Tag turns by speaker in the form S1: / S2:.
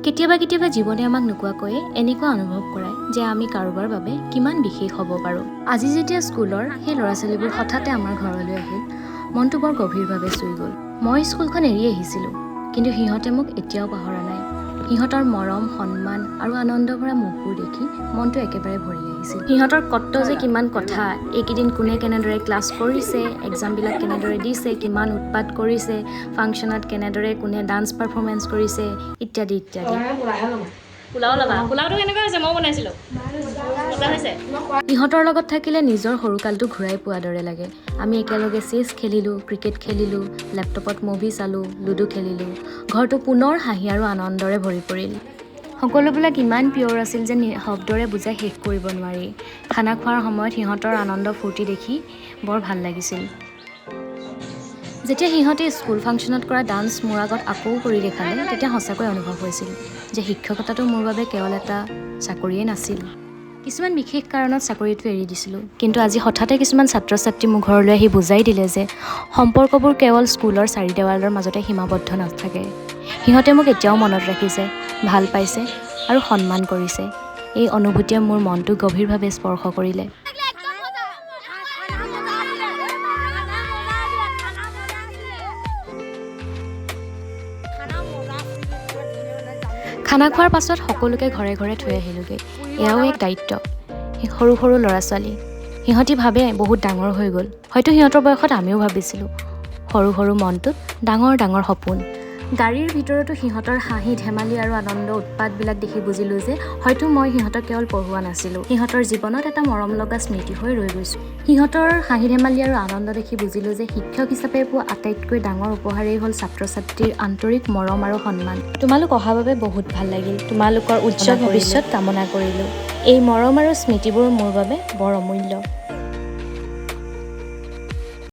S1: কেতিয়াবা কেতিয়াবা জীৱনে আমাক নোকোৱাকৈয়ে এনেকুৱা অনুভৱ কৰায় যে আমি কাৰোবাৰ বাবে কিমান বিশেষ হ'ব পাৰোঁ। আজি যেতিয়া স্কুলৰ সেই ল'ৰা ছোৱালীবোৰ হঠাতে আমাৰ ঘৰলৈ আহিল, মনটো বৰ গভীৰভাৱে চুই গ'ল। মই স্কুলখন এৰি আহিছিলোঁ, কিন্তু সিহঁতে মোক এতিয়াও পাহৰা নাই। সিহঁতৰ মৰম, সন্মান আৰু আনন্দ ভৰা মুখবোৰ দেখি মনটো একেবাৰে ভৰি আহিছিল। সিহঁতৰ কত যে কিমান কথা, এইকেইদিন কোনে কেনেদৰে ক্লাছ কৰিছে, এক্সামবিলাক কেনেদৰে দিছে, কিমান উৎপাত কৰিছে, ফাংচনত কেনেদৰে কোনে ডান্স পাৰফৰ্মেঞ্চ কৰিছে, ইত্যাদি ইত্যাদি। পোলাওটো কেনেকুৱা হৈছে? মই বনাইছিলোঁ। মজা হৈছে। সিহঁতৰ লগত থাকিলে নিজৰ সৰুকালটো ঘূৰাই পোৱাৰ দৰে লাগে। আমি একেলগে চেছ খেলিলোঁ, ক্ৰিকেট খেলিলোঁ, লেপটপত মুভি চালোঁ, লুডু খেলিলোঁ। ঘৰটো পুনৰ হাঁহি আৰু আনন্দৰে ভৰি পৰিল। সকলোবিলাক ইমান পিয়ৰ আছিল যে শব্দৰে বুজাই শেষ কৰিব নোৱাৰি। খানা খোৱাৰ সময়ত সিহঁতৰ আনন্দ ফূৰ্তি দেখি বৰ ভাল লাগিছিল। যেতিয়া সিহঁতে স্কুল ফাংচনত কৰা ডান্স মোৰ আগত আকৌ কৰি দেখালে, তেতিয়া সঁচাকৈ অনুভৱ হৈছিল যে শিক্ষকতাটো মোৰ বাবে কেৱল এটা চাকৰিয়েই নাছিল। কিছুমান বিশেষ কাৰণত চাকৰিটো এৰি দিছিলোঁ, কিন্তু আজি হঠাতে কিছুমান ছাত্ৰ ছাত্ৰী মোৰ ঘৰলৈ আহি বুজাই দিলে যে সম্পৰ্কবোৰ কেৱল স্কুলৰ চাৰি দেৱালৰ মাজতে সীমাবদ্ধ নাথাকে। সিহঁতে মোক এতিয়াও মনত ৰাখিছে, ভাল পাইছে আৰু সন্মান কৰিছে। এই অনুভূতিয়ে মোৰ মনটো গভীৰভাৱে স্পৰ্শ কৰিলে। খানা খোৱাৰ পাছত সকলোকে ঘৰে ঘৰে থৈ আহিলোঁগৈ। এয়াও এক দায়িত্ব। সৰু সৰু ল'ৰা ছোৱালী, সিহঁতি ভাবে বহুত ডাঙৰ হৈ গ'ল। হয়তো সিহঁতৰ বয়সত আমিও ভাবিছিলোঁ। সৰু সৰু মনটোত ডাঙৰ ডাঙৰ সপোন। গাড়ীৰ ভিতৰতো সিহঁতৰ হাঁহি ধেমালি আৰু আনন্দ উৎপাতবিলাক দেখি বুজিলোঁ যে হয়তো মই সিহঁতক কেৱল পঢ়ুৱা নাছিলোঁ, সিহঁতৰ জীৱনত এটা মৰম লগা স্মৃতি হৈ ৰৈ গৈছোঁ। সিহঁতৰ হাঁহি ধেমালি আৰু আনন্দ দেখি বুজিলোঁ যে শিক্ষক হিচাপে পোৱা আটাইতকৈ ডাঙৰ উপহাৰেই হ'ল ছাত্ৰ ছাত্ৰীৰ আন্তৰিক মৰম আৰু সন্মান। তোমালোক অহাৰ বাবে বহুত ভাল লাগিল। তোমালোকৰ উজ্জ্বল ভৱিষ্যত কামনা কৰিলোঁ। এই মৰম আৰু স্মৃতিবোৰ মোৰ বাবে বৰ অমূল্য।